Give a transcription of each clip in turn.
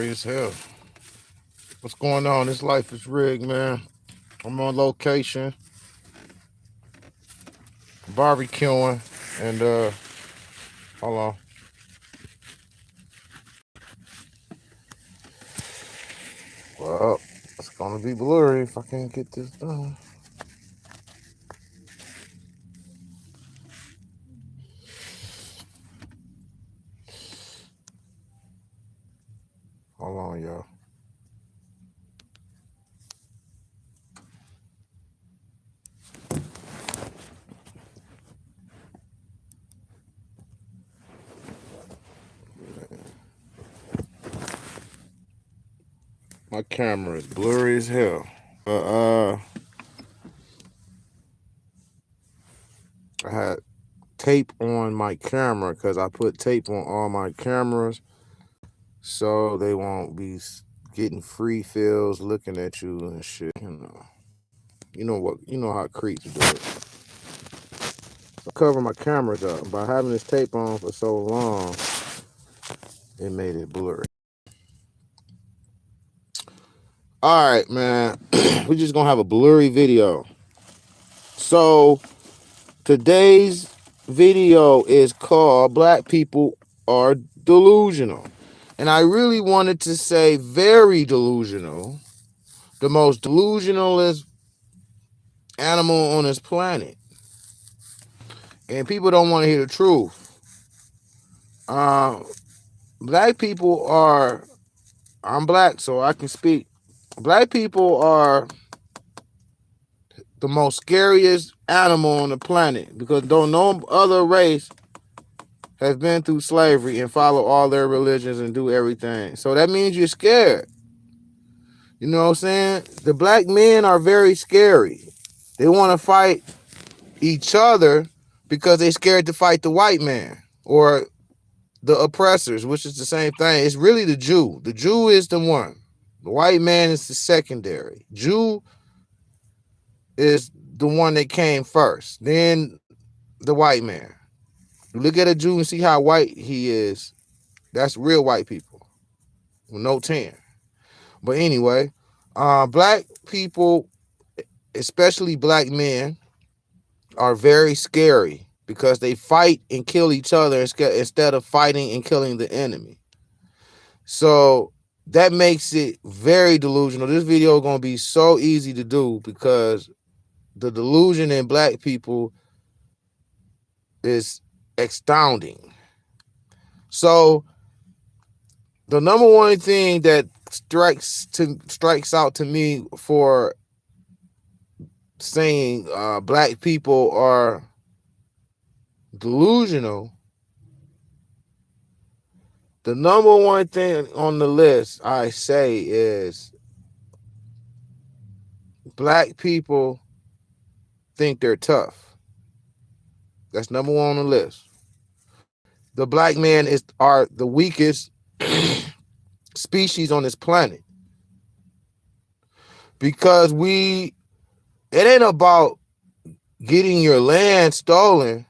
blurry as hell. What's going on? This life is rigged, man. I'm on location, barbecuing, and hold on. Well, it's gonna be blurry if I can't get this done. Hold on, y'all. My camera is blurry as hell. I had tape on my camera because I put tape on all my cameras so they won't be getting free feels looking at you and shit. You know what? You know how creeps do it. I cover my cameras up. By having this tape on for so long, it made it blurry. All right, man. We're just gonna have a blurry video. So today's video is called Black People Are Delusional. And I really wanted to say very delusional. The most delusionalist animal on this planet. And people don't want to hear the truth. Black people are, I'm black, so I can speak. Black people are the most scariest animal on the planet because no other race has been through slavery and follow all their religions and do everything. So that means you're scared. You know what I'm saying? The black men are very scary. They want to fight each other because they're scared to fight the white man or the oppressors, which is the same thing. It's really the Jew. The Jew is the one. The white man is the secondary. Jew is the one that came first. Then the white man. You look at a Jew and see how white he is. That's real white people with no tan. But anyway, black people, especially black men, are very scary because they fight and kill each other instead of fighting and killing the enemy. So that makes it very delusional. This video is going to be so easy to do because the delusion in black people is astounding. So the number one thing that strikes out to me for saying black people are delusional, the number one thing on the list I say is black people think they're tough. That's number one on the list. The black man are the weakest species on this planet because it ain't about getting your land stolen.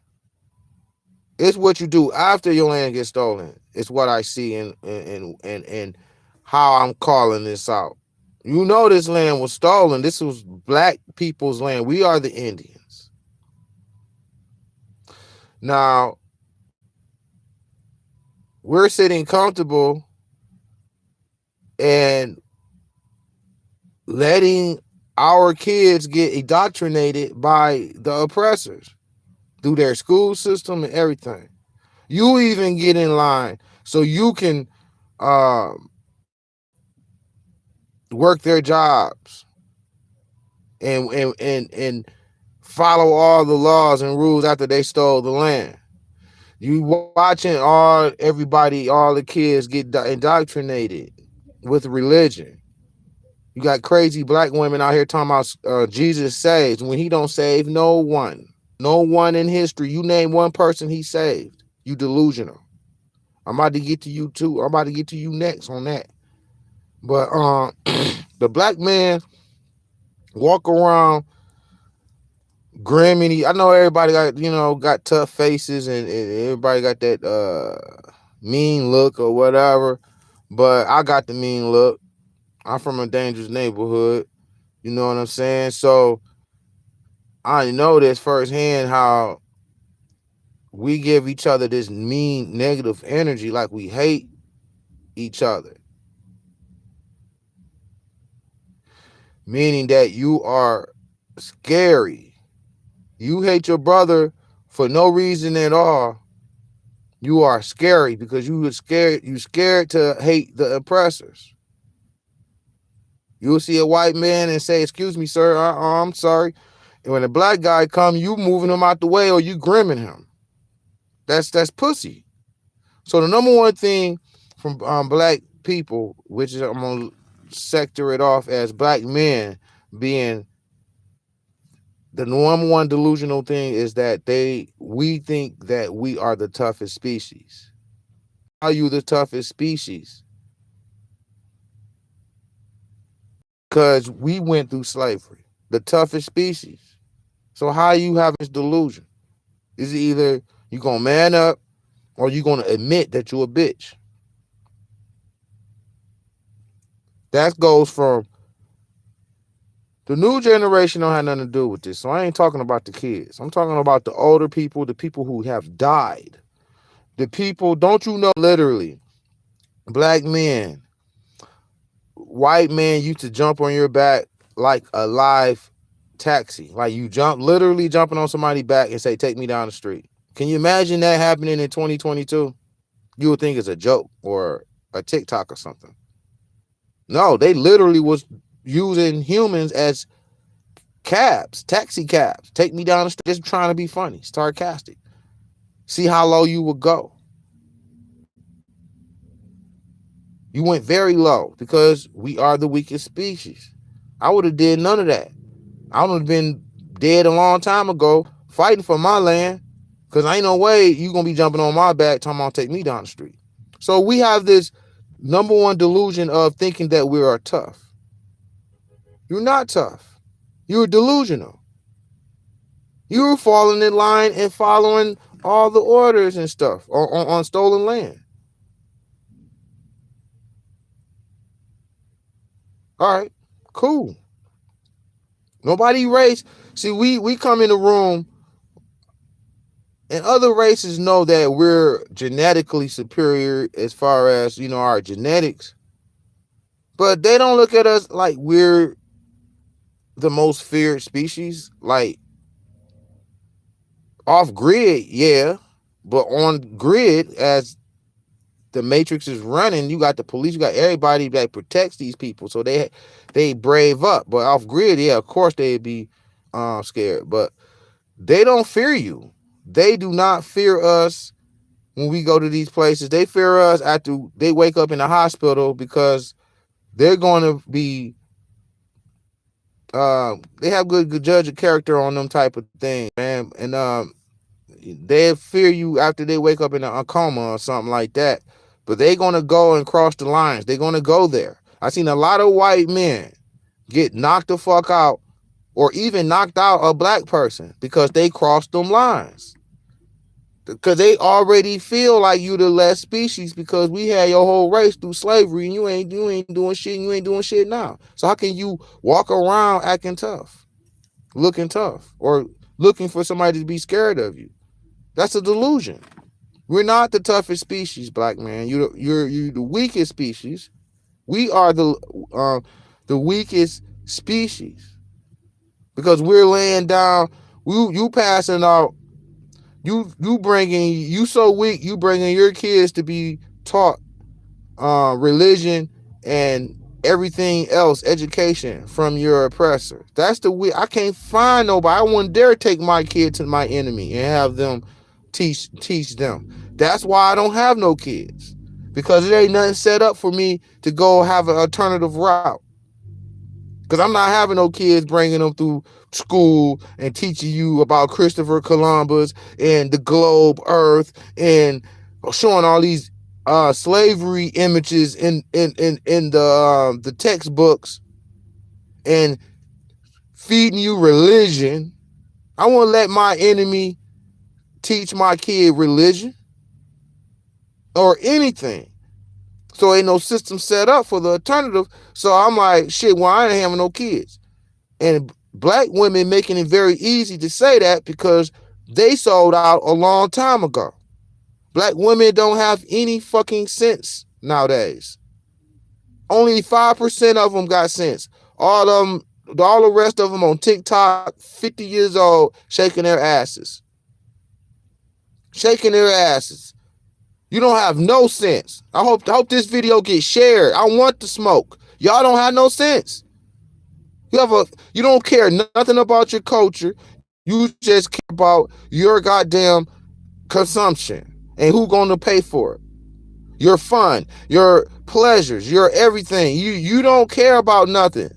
It's what you do after your land gets stolen. It's what I see and how I'm calling this out. You know this land was stolen. This was black people's land. We are the Indians. Now, we're sitting comfortable and letting our kids get indoctrinated by the oppressors through their school system and everything. You even get in line so you can work their jobs and follow all the laws and rules after they stole the land. You watching all the kids get indoctrinated with religion. You got crazy black women out here talking about Jesus saves when he don't save no one. No one in history. You name one person he saved. You delusional. I'm about to get to you too. I'm about to get to you next on that. But the black man walk around grim. I know everybody got tough faces and everybody got that mean look or whatever. but I got the mean look. I'm from a dangerous neighborhood. You know what I'm saying? So I know this firsthand how we give each other this mean negative energy like we hate each other. Meaning that you are scary. You hate your brother for no reason at all. You are scary because you scared to hate the oppressors. You'll see a white man and say, "Excuse me, sir, I'm sorry." And when a black guy come, you moving him out the way or you grimming him. That's pussy. So the number one thing from black people, which is I'm gonna sector it off as black men being the number one delusional thing is that we think that we are the toughest species. Are you the toughest species? Because we went through slavery, the toughest species. So how you have this delusion? Is it either you gonna man up or you gonna admit that you a bitch? That goes from the new generation don't have nothing to do with this. So I ain't talking about the kids. I'm talking about the older people, the people who have died. The people, don't you know, literally, black men, white men used to jump on your back like a live taxi. Like you literally jumping on somebody's back and say, take me down the street. Can you imagine that happening in 2022? You would think it's a joke or a TikTok or something. No, they literally was using humans as cabs, taxi cabs. Take me down the street, just trying to be funny, sarcastic. See how low you would go. You went very low because we are the weakest species. I would have did none of that. I would have been dead a long time ago fighting for my land because ain't no way you going to be jumping on my back talking about take me down the street. So we have this number one delusion of thinking that we are tough. You're not tough. You're delusional. You're falling in line and following all the orders and stuff on stolen land. All right, cool. Nobody race. See, we come in the room and other races know that we're genetically superior as far as, our genetics. But they don't look at us like we're the most feared species. Like off grid, yeah. But on grid, as the matrix is running, you got the police, you got everybody that protects these people. So they brave up. But off grid, yeah, of course they'd be scared. But they don't fear you. They do not fear us when we go to these places. They fear us after they wake up in the hospital because they're going to be, they have good judge of character on them type of things, man. And they fear you after they wake up in a coma or something like that. But they're going to go and cross the lines. They're going to go there. I seen a lot of white men get knocked the fuck out or even knocked out a black person because they crossed them lines. Because they already feel like you the less species because we had your whole race through slavery and you ain't doing shit and you ain't doing shit now. So how can you walk around acting tough, looking tough, or looking for somebody to be scared of you? That's a delusion. We're not the toughest species, black man. You're the weakest species. We are the weakest species because we're laying down. You passing out. You so weak. You bringing your kids to be taught religion and everything else, education from your oppressor. That's the way. I can't find nobody. I wouldn't dare take my kid to my enemy and have them teach them. That's why I don't have no kids, because it ain't nothing set up for me to go have an alternative route. Because I'm not having no kids bringing them through school and teaching you about Christopher Columbus and the globe Earth and showing all these slavery images in the textbooks and feeding you religion. I won't let my enemy teach my kid religion or anything. So ain't no system set up for the alternative. So I'm like, shit, well, I ain't having no kids. And black women making it very easy to say that because they sold out a long time ago. Black women don't have any fucking sense nowadays. Only 5% of them got sense. All the rest of them on TikTok, 50 years old, shaking their asses. Shaking their asses. You don't have no sense. I hope this video gets shared. I want the smoke. Y'all don't have no sense. You don't care nothing about your culture. You just care about your goddamn consumption and who gonna pay for it. Your fun, your pleasures, your everything. You don't care about nothing.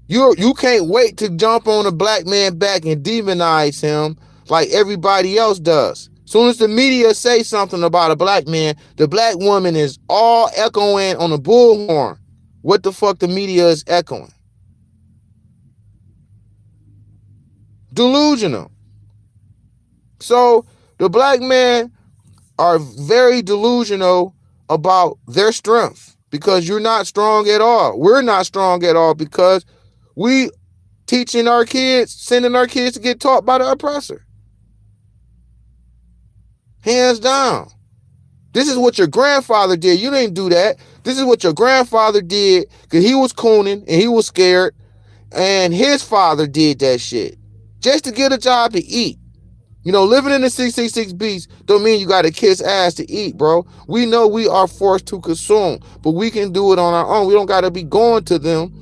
You can't wait to jump on a black man back and demonize him like everybody else does. Soon as the media say something about a black man, the black woman is all echoing on a bullhorn. What the fuck the media is echoing? Delusional. So the black men are very delusional about their strength because you're not strong at all. We're not strong at all because we teaching our kids, sending our kids to get taught by the oppressor. Hands down. This is what your grandfather did. You didn't do that. This is what your grandfather did because he was cooning and he was scared. And his father did that shit just to get a job to eat. You know, living in the 666 beats don't mean you got to kiss ass to eat, bro. We know we are forced to consume, but we can do it on our own. We don't got to be going to them.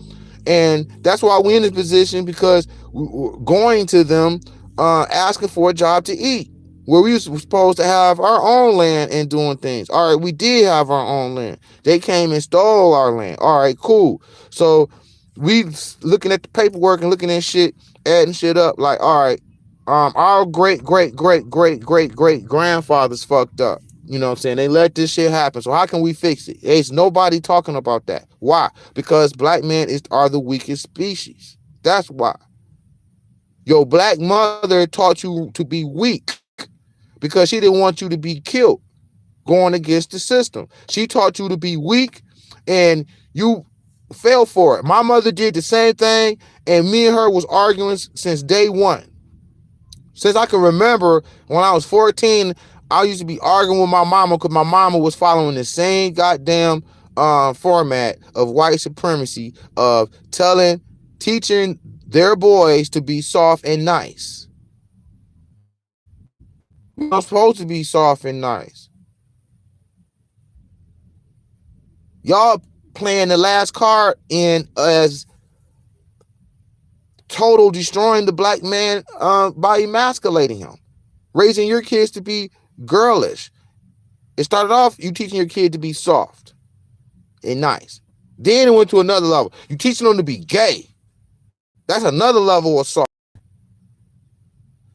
And that's why we're in this position, because we're going to them asking for a job to eat, where we were supposed to have our own land and doing things. All right, we did have our own land. They came and stole our land. All right, cool. So we looking at the paperwork and looking at shit, adding shit up like, all right, our great grandfathers fucked up. You know what I'm saying? They let this shit happen. So how can we fix it? There's nobody talking about that. Why? Because black men are the weakest species. That's why. Your black mother taught you to be weak because she didn't want you to be killed going against the system. She taught you to be weak and you fell for it. My mother did the same thing, and me and her was arguing since day one. Since I can remember, when I was 14, I used to be arguing with my mama because my mama was following the same goddamn format of white supremacy of teaching their boys to be soft and nice. We're not supposed to be soft and nice. Y'all playing the last card in as total destroying the black man by emasculating him, raising your kids to be girlish. It started off you teaching your kid to be soft and nice. Then it went to another level. You teaching them to be gay. That's another level of soft.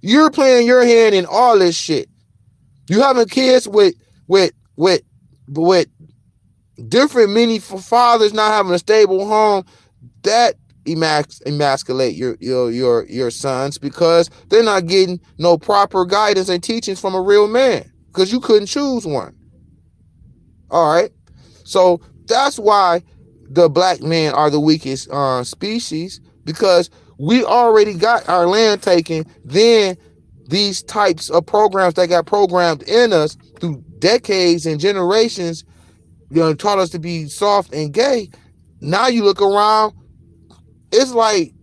You're playing your hand in all this shit. You having kids with different many fathers not having a stable home. That emasculate your sons because they're not getting no proper guidance and teachings from a real man because you couldn't choose one. All right, so that's why the black men are the weakest species, because we already got our land taken. Then these types of programs that got programmed in us through decades and generations, taught us to be soft and gay. Now you look around, it's like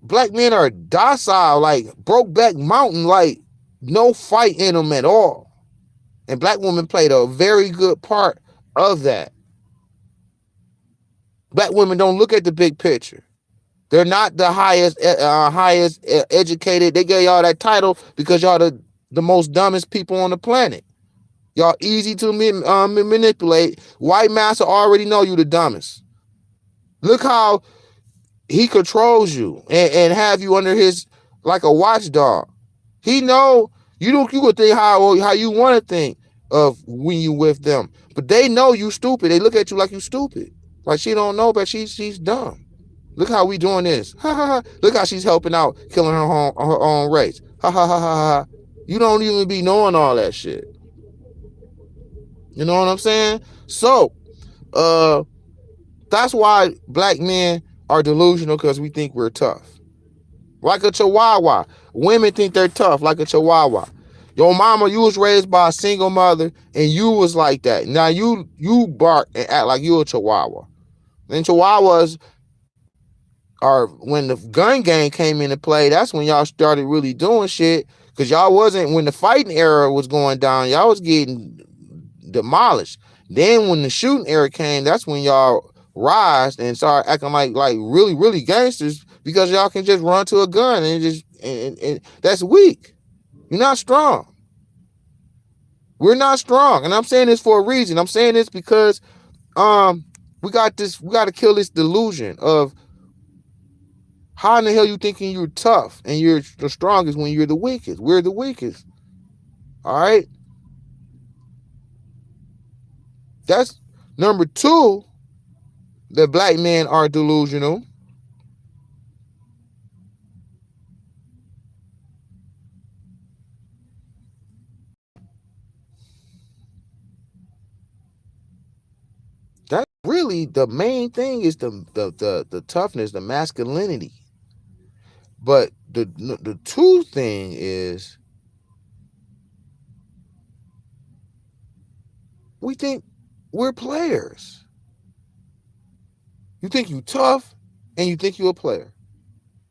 black men are docile, like Brokeback Mountain, like no fight in them at all. And black women played a very good part of that. Black women don't look at the big picture. They're not the highest educated. They gave y'all that title because y'all the most dumbest people on the planet. Y'all easy to manipulate. White master already know you the dumbest. Look how he controls you and have you under his, like a watchdog. He know you could think how you want to think of when you with them, but they know you stupid. They look at you like you stupid, like she don't know, but she's dumb. Look how we doing this. Ha ha ha. Look how she's helping out, killing her own race. Ha ha ha ha ha. You don't even be knowing all that shit. You know what I'm saying? So, uh, that's why black men are delusional because we think we're tough. Like a chihuahua. Women think they're tough like a chihuahua. Your mama, you was raised by a single mother and you was like that. Now you bark and act like you a chihuahua. And chihuahuas are when the gun gang came into play, that's when y'all started really doing shit. Cause y'all wasn't when the fighting era was going down, y'all was getting demolished. Then when the shooting era came, that's when y'all rise and start acting like really, really gangsters because y'all can just run to a gun and just and that's weak. You're not strong. We're not strong. And I'm saying this for a reason. I'm saying this because we got to kill this delusion of how in the hell you thinking you're tough and you're the strongest when you're the weakest. We're the weakest. All right. That's number two. That black men are delusional. That's really the main thing is the toughness, the masculinity. But the two thing is we think we're players. You think you tough and you think you a player.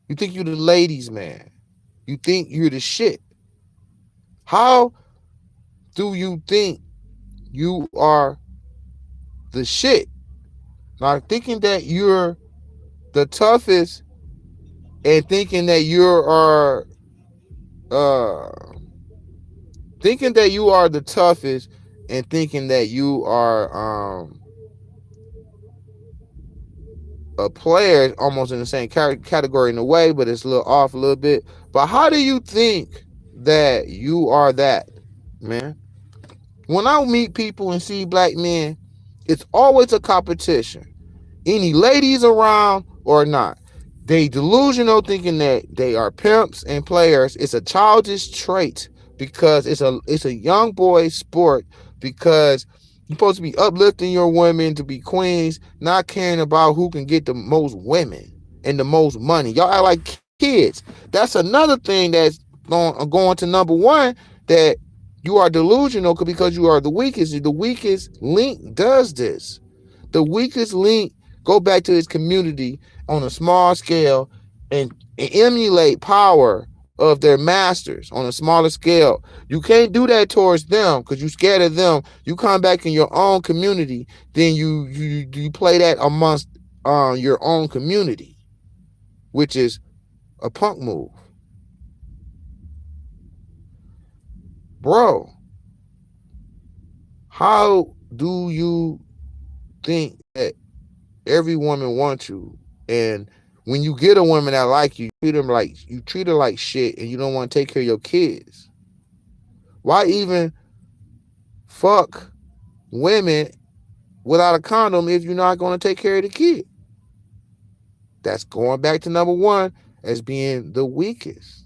You think you're the ladies man. You think you're the shit. How do you think you are the shit? Now thinking that you're the toughest and thinking that you are uh thinking that you are the toughest and thinking that you are a player almost in the same category in a way, but it's a little off a little bit. But how do you think that you are that, man? When I meet people and see black men, it's always a competition. Any ladies around or not. They delusional thinking that they are pimps and players. It's a childish trait because it's a young boy sport because you're supposed to be uplifting your women to be queens, not caring about who can get the most women and the most money. Y'all act like kids. That's another thing that's going to number one that you are delusional because you are the weakest. The weakest link does this. The weakest link go back to his community on a small scale and emulate power of their masters on a smaller scale. You can't do that towards them because you're scared of them. You come back in your own community, then you play that amongst your own community, which is a punk move. Bro, how do you think that every woman wants you, and when you get a woman that like you treat her like shit, and you don't want to take care of your kids? Why even fuck women without a condom if you're not going to take care of the kid? That's going back to number one as being the weakest.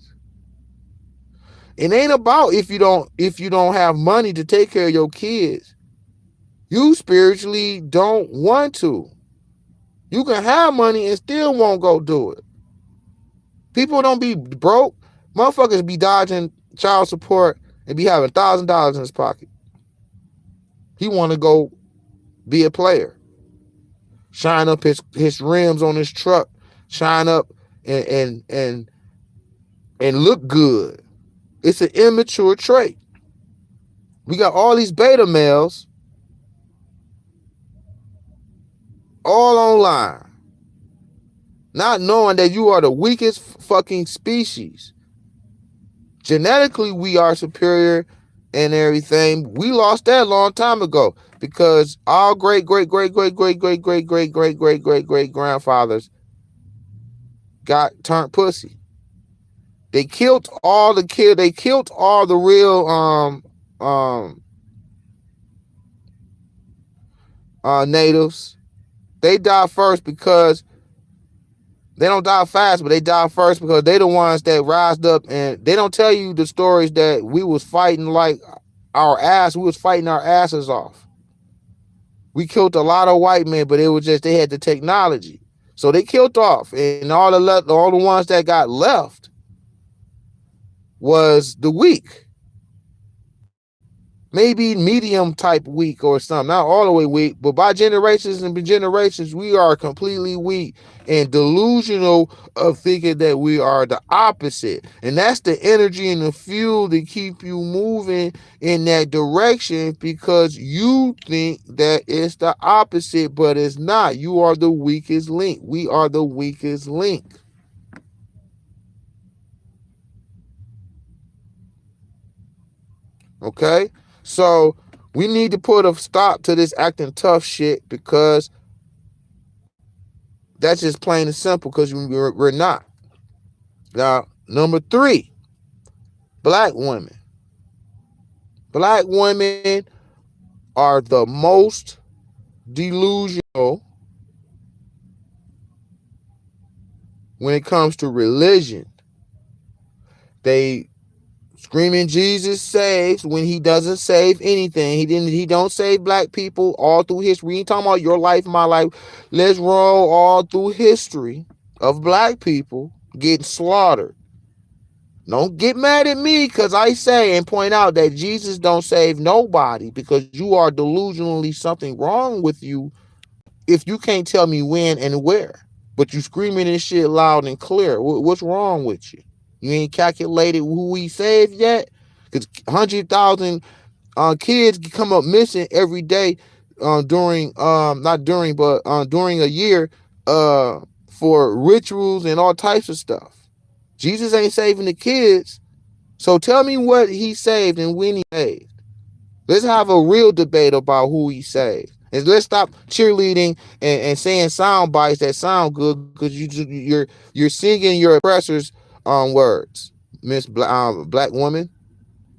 It ain't about if you don't have money to take care of your kids. You spiritually don't want to. You can have money and still won't go do it. People don't be broke. Motherfuckers be dodging child support and be having $1,000 in his pocket. He want to go be a player. Shine up his rims on his truck. Shine up and look good. It's an immature trait. We got all these beta males all online, not knowing that you are the weakest fucking species. Genetically, we are superior and everything. We lost that a long time ago because our great great great great great great great great great great great great grandfathers got turned pussy. They killed all the kid. They killed all the real natives. They die first because they don't die fast, but they die first because they the ones that rised up, and they don't tell you the stories that we was fighting like our ass. We was fighting our asses off. We killed a lot of white men, but it was just they had the technology. So they killed off, and all the ones that got left was the weak, maybe medium type weak or something, not all the way weak, but by generations and generations, we are completely weak and delusional of thinking that we are the opposite. And that's the energy and the fuel to keep you moving in that direction because you think that it's the opposite, but it's not. You are the weakest link. We are the weakest link. Okay? So we need to put a stop to this acting tough shit because that's just plain and simple because we're not. Now, number 3, black women. Black women are the most delusional when it comes to religion. They screaming Jesus saves when he doesn't save anything. He don't save black people all through history. We ain't talking about your life, my life. Let's roll all through history of black people getting slaughtered. Don't get mad at me because I say and point out that Jesus don't save nobody because you are delusionally something wrong with you if you can't tell me when and where. But you screaming this shit loud and clear. What's wrong with you? You ain't calculated who we saved yet? Because 100,000 kids come up missing every day during, not during, but during a year for rituals and all types of stuff. Jesus ain't saving the kids. So tell me what he saved and when he saved. Let's have a real debate about who he saved. And let's stop cheerleading and saying sound bites that sound good because you're singing your oppressors' words, Miss Black woman.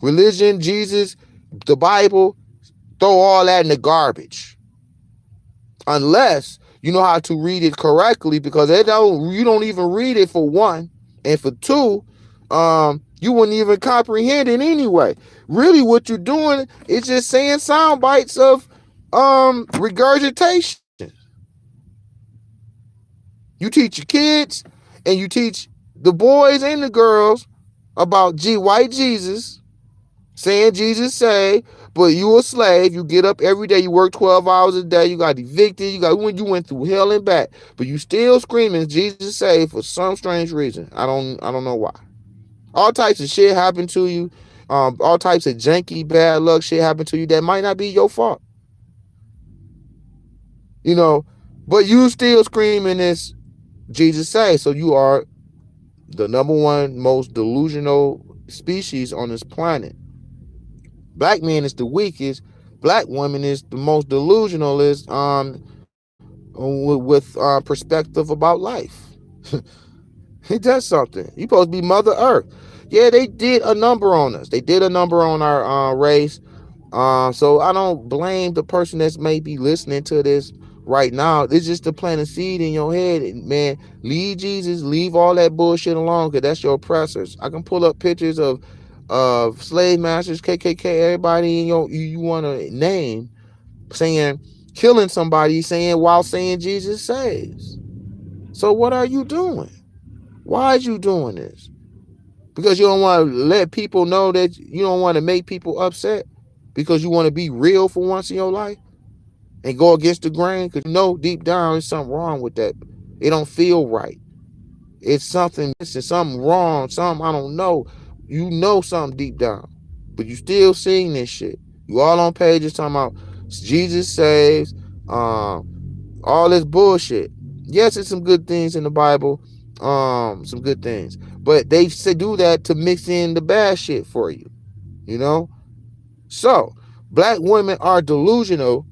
Religion, Jesus, the Bible, throw all that in the garbage. Unless you know how to read it correctly, because you don't even read it for one, and for two, you wouldn't even comprehend it anyway. Really, what you're doing is just saying sound bites of regurgitation. You teach your kids and you teach the boys and the girls about white Jesus, saying Jesus saved, but you a slave. You get up every day, you work 12 hours a day, you got evicted, you went through hell and back, but you still screaming Jesus saved for some strange reason. I don't know why. All types of shit happen to you. All types of janky bad luck shit happen to you that might not be your fault. You know, but you still screaming this Jesus saved. So you are the number one most delusional species on this planet. Black man is the weakest. Black woman is the most delusional. Is with perspective about life. It does something. You supposed to be Mother Earth. Yeah, they did a number on us. They did a number on our race. So I don't blame the person that's maybe listening to this right now. It's just to plant a seed in your head, man. Leave Jesus, leave all that bullshit alone, because that's your oppressors. I can pull up pictures of slave masters, KKK, everybody in you want to name, saying killing somebody, saying while saying Jesus saves. So what are you doing? Why are you doing this? Because you don't want to let people know that you don't want to make people upset, because you want to be real for once in your life and go against the grain, because you know deep down there's something wrong with that. It don't feel right. It's something missing, something wrong, something I don't know. You know something deep down, but you still seeing this shit. You all on pages talking about Jesus saves, all this bullshit. Yes, it's some good things in the Bible, some good things, but they do that to mix in the bad shit for you, you know. So black women are delusional,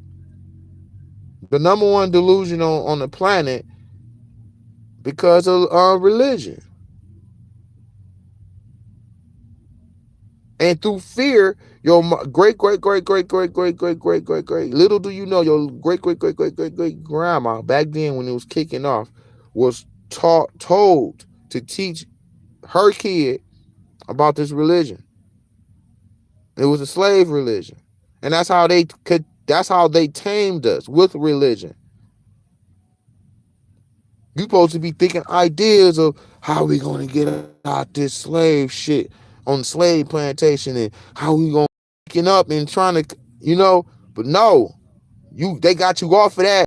the number one delusional on the planet, because of religion and through fear. Your great great great great great great great great great great little do you know, your great great great great great great grandma back then when it was kicking off was told to teach her kid about this religion. It was a slave religion, and that's how they could That's how they tamed us, with religion. You supposed to be thinking ideas of how we gonna get out this slave shit on the slave plantation, and how we gonna get up and trying to, but no, they got you off of that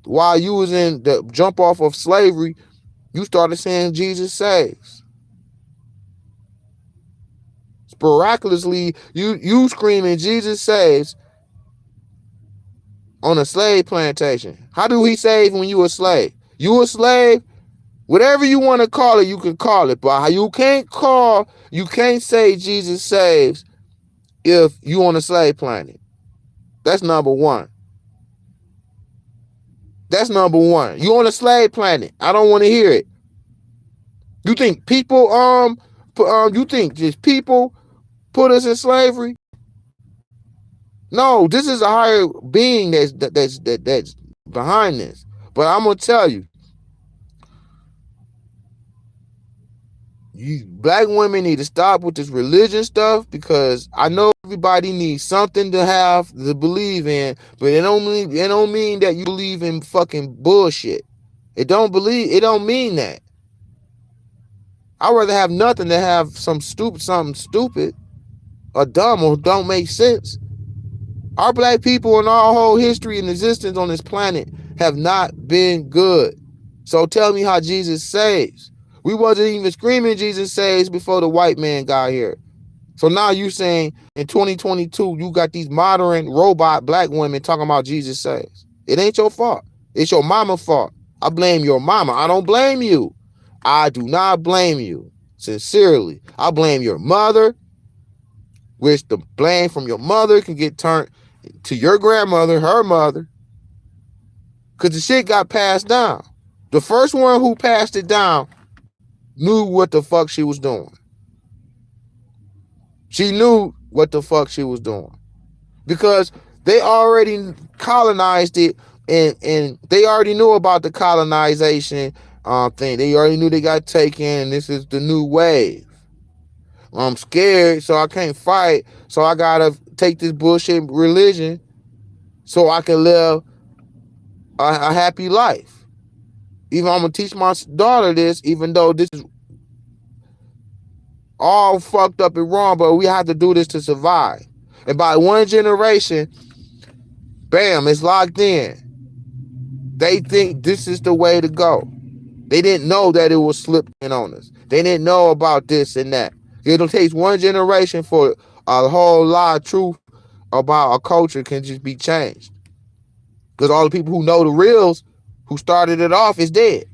while you was in the jump off of slavery. You started saying Jesus saves. Miraculously, you screaming Jesus saves on a slave plantation. How do he save when you a slave? You a slave? Whatever you want to call it, you can call it. But you can't say Jesus saves if you on a slave planet. That's number one. That's number one. You on a slave planet. I don't want to hear it. You think people you think just people put us in slavery? No, this is a higher being that's behind this. But I'm gonna tell you, black women need to stop with this religion stuff, because I know everybody needs something to believe in, but it don't mean that you believe in fucking bullshit. It don't mean that. I'd rather have nothing than have something stupid or dumb or don't make sense. Our black people in our whole history and existence on this planet have not been good. So tell me how Jesus saves. We wasn't even screaming Jesus saves before the white man got here. So now you saying in 2022, you got these modern robot black women talking about Jesus saves. It ain't your fault. It's your mama's fault. I blame your mama. I don't blame you. I do not blame you. Sincerely. I blame your mother, which the blame from your mother can get turned to your grandmother, her mother, because the shit got passed down. The first one who passed it down knew what the fuck she was doing. She knew what the fuck she was doing, because they already colonized it, and they already knew about the colonization thing. They already knew they got taken, and this is the new wave. I'm scared, so I can't fight, so I gotta take this bullshit religion so I can live a happy life. Even I'm gonna teach my daughter this, even though this is all fucked up and wrong, but we have to do this to survive. And by one generation, bam, it's locked in. They think this is the way to go. They didn't know that it was slipped in on us. They didn't know about this and that. It'll take one generation for a whole lot of truth about a culture can just be changed. Because all the people who know the reals, who started it off, is dead.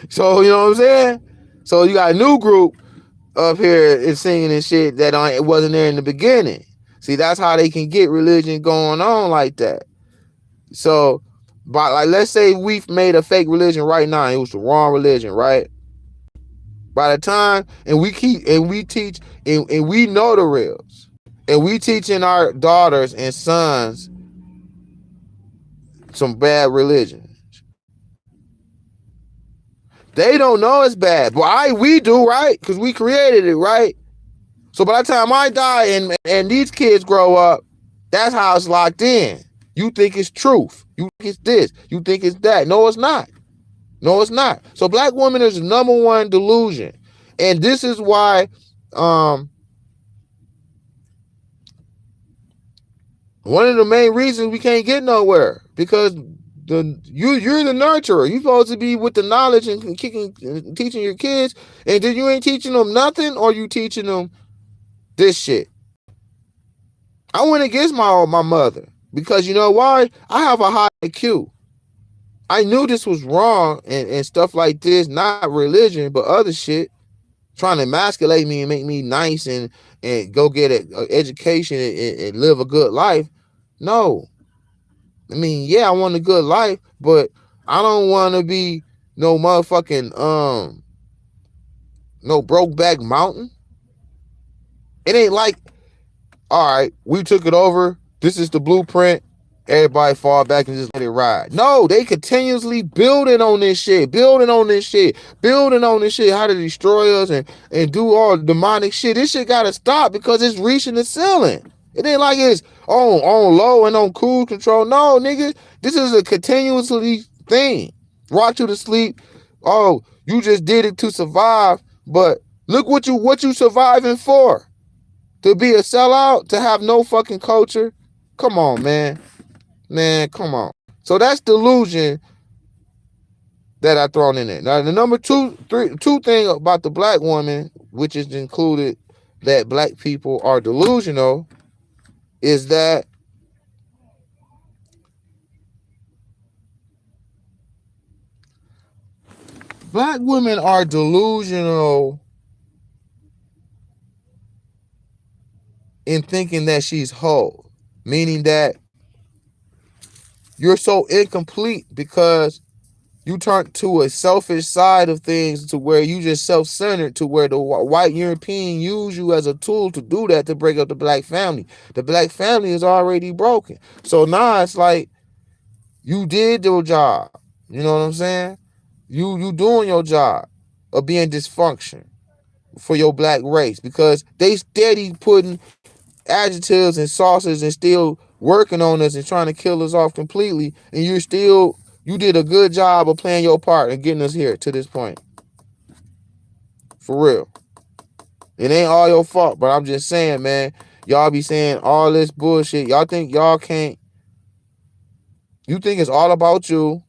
So, you know what I'm saying? So you got a new group up here and singing and shit that it wasn't there in the beginning. See, that's how they can get religion going on like that. So, like, let's say we've made a fake religion right now. It was the wrong religion, right? By the time, and we teach, and we know the reals, and we teaching our daughters and sons some bad religion. They don't know it's bad, but we do, right? Because we created it, right? So by the time I die and these kids grow up, that's how it's locked in. You think it's truth. You think it's this. You think it's that. No, it's not. No, it's not. So black women is the number one delusion. And this is why one of the main reasons we can't get nowhere, because you're the nurturer. You're supposed to be with the knowledge and teaching your kids, and then you ain't teaching them nothing, or you teaching them this shit. I went against my mother, because you know why? I have a high IQ. I knew this was wrong and stuff like this, not religion, but other shit, trying to emasculate me and make me nice and go get an education and live a good life. No. I mean, yeah, I want a good life, but I don't want to be no motherfucking no Brokeback Mountain. It ain't like, all right, we took it over. This is the blueprint. Everybody fall back and just let it ride. No, they continuously building on this shit, building on this shit, how to destroy us and do all demonic shit. This shit gotta stop, because it's reaching the ceiling. It ain't like it's on low and on cruise control. No, nigga, this is a continuously thing. Rock you to sleep. Oh, you just did it to survive, but look what you surviving for. To be a sellout, to have no fucking culture. Come on, man. Man, come on. So that's delusion that I thrown in there. Now the number two thing about the black woman, which is included that black people are delusional, is that black women are delusional in thinking that she's whole, meaning that you're so incomplete because you turn to a selfish side of things to where you just self-centered, to where the white European use you as a tool to do that, to break up the black family. The black family is already broken. So now it's like you did your job. You know what I'm saying? You doing your job of being dysfunction for your black race, because they steady putting adjectives and sauces and still working on us and trying to kill us off completely, and you did a good job of playing your part and getting us here to this point. For real. It ain't all your fault, but I'm just saying, man, y'all be saying all this bullshit. Y'all think y'all can't. You think it's all about you.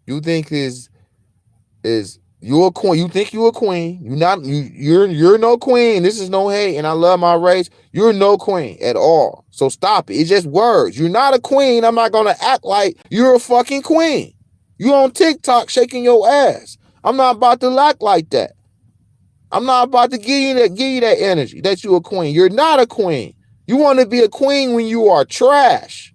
You think is you a queen. You think you a queen. You're no queen. This is no hate, and I love my race. You're no queen at all. So stop it. It's just words. You're not a queen. I'm not gonna act like you're a fucking queen. You on TikTok shaking your ass. I'm not about to act like that. I'm not about to give you that energy that you're a queen. You're not a queen. You want to be a queen when you are trash.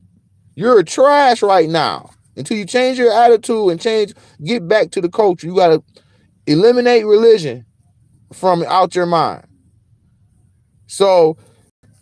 You're trash right now. Until you change your attitude and get back to the culture, you gotta eliminate religion from out your mind. So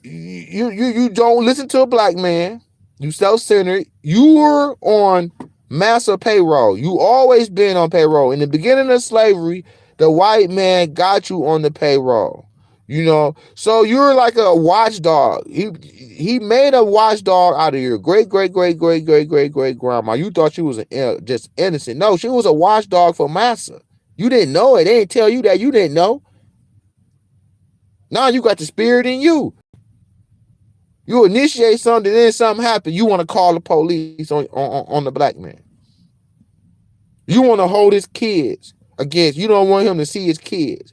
you don't listen to a black man. You self-centered. You're on massa payroll. You always been on payroll. In the beginning of slavery, the white man got you on the payroll. You know, so you're like a watchdog. He made a watchdog out of your great grandma. You thought she was just innocent. No, she was a watchdog for massa. You didn't know it. They didn't tell you that. You didn't know. Now you got the spirit in you. You initiate something, then something happens. You want to call the police on the black man. You want to hold his kids against. You don't want him to see his kids.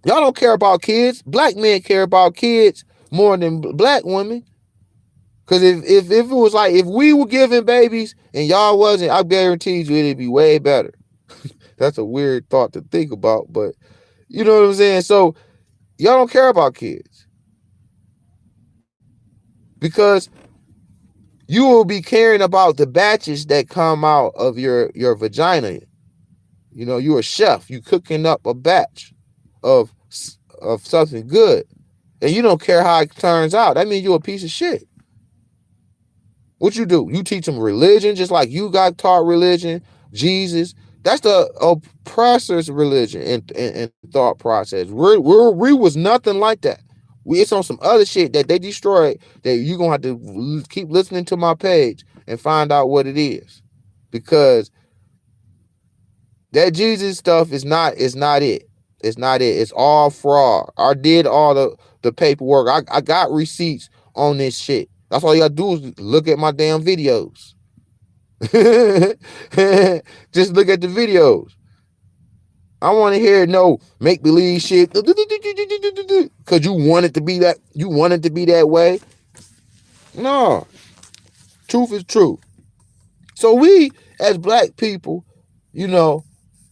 Y'all don't care about kids. Black men care about kids more than black women. Because if it was like, if we were giving babies and y'all wasn't, I guarantee you it'd be way better. That's a weird thought to think about, but you know what I'm saying? So y'all don't care about kids. Because you will be caring about the batches that come out of your vagina. You know, you're a chef. You cooking up a batch of something good. And you don't care how it turns out. That means you're a piece of shit. What you do? You teach them religion just like you got taught religion, Jesus. That's the oppressor's religion and thought process. We was nothing like that. It's on some other shit that they destroyed that you're going to have to keep listening to my page and find out what it is. Because that Jesus stuff is not it. It's not it. It's all fraud. I did all the paperwork. I got receipts on this shit. That's all you gotta do is look at my damn videos. Just look at the videos. I want to hear no make believe shit because you want it to be that. You want it to be that way. No, truth is truth. So we as black people, you know,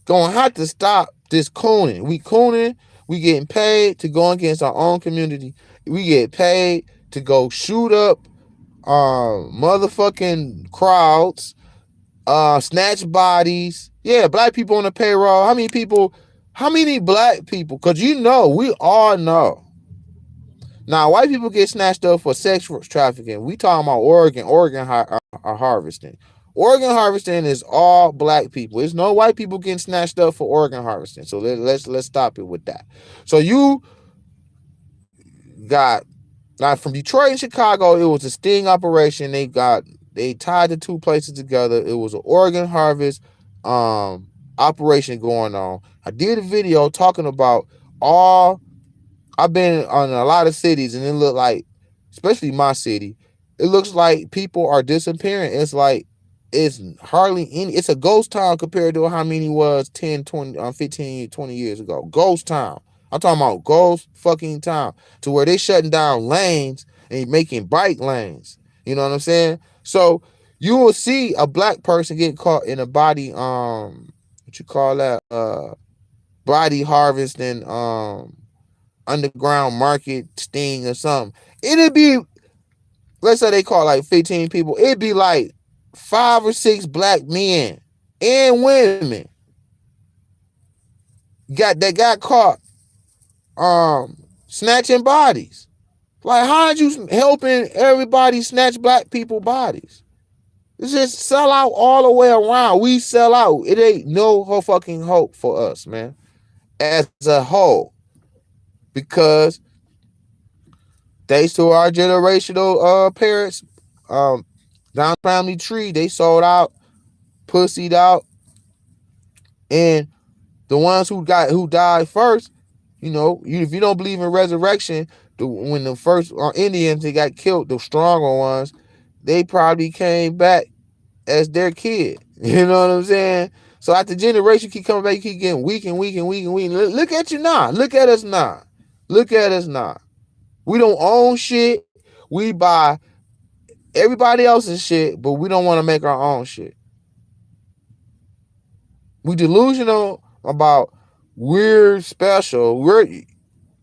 gonna have to stop this cooning. We cooning. We getting paid to go against our own community. We get paid to go shoot up motherfucking crowds, snatch bodies. Yeah, black people on the payroll. How many black people? Because you know, we all know. Now, white people get snatched up for sex trafficking. We talking about organ harvesting. Organ harvesting is all black people. There's no white people getting snatched up for organ harvesting. So let's stop it with that. So you got Like from Detroit and Chicago, it was a sting operation. They tied the two places together. It was an organ harvest operation going on. I did a video talking about all I've been on a lot of cities, and it looked like, especially my city, it looks like people are disappearing. It's like it's hardly any. It's a ghost town compared to how many was 10, 20, 15, 20 years ago. Ghost town. I'm talking about ghost fucking town, to where they shutting down lanes and making bike lanes. You know what I'm saying? So you will see a black person get caught in a body what you call that, body harvesting underground market sting or something. It'd be, let's say they caught like 15 people. It'd be like 5 or 6 black men and women got caught snatching bodies. Like, how are you helping everybody snatch black people bodies? It's just sell out all the way around. We sell out. It ain't no fucking hope for us, man, as a whole. Because thanks to our generational parents, down the family tree, they sold out, pussied out, and the ones who died first, if you don't believe in resurrection, when the first Indians they got killed, the stronger ones, they probably came back as their kid. You know what I'm saying? So after generation keep coming back, you keep getting weak and weak and weak and weak. Look at you now. Look at us now. Look at us now. We don't own shit. We buy everybody else's shit, but we don't want to make our own shit. We delusional about we're special.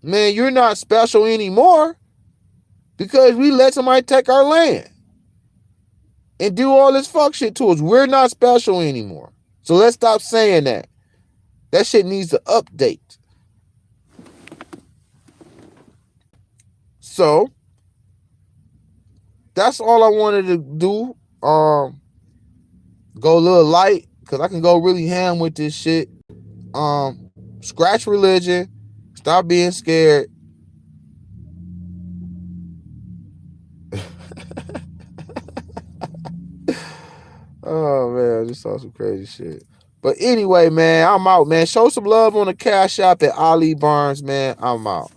Man, you're not special anymore because we let somebody take our land and do all this fuck shit to us. We're not special anymore. So let's stop saying that. That shit needs to update. So that's all I wanted to do. Go a little light because I can go really ham with this shit. Scratch religion. Stop being scared. Oh man, I just saw some crazy shit. But anyway, man, I'm out, man. Show some love on the Cash App at ALIBARNS, man. I'm out.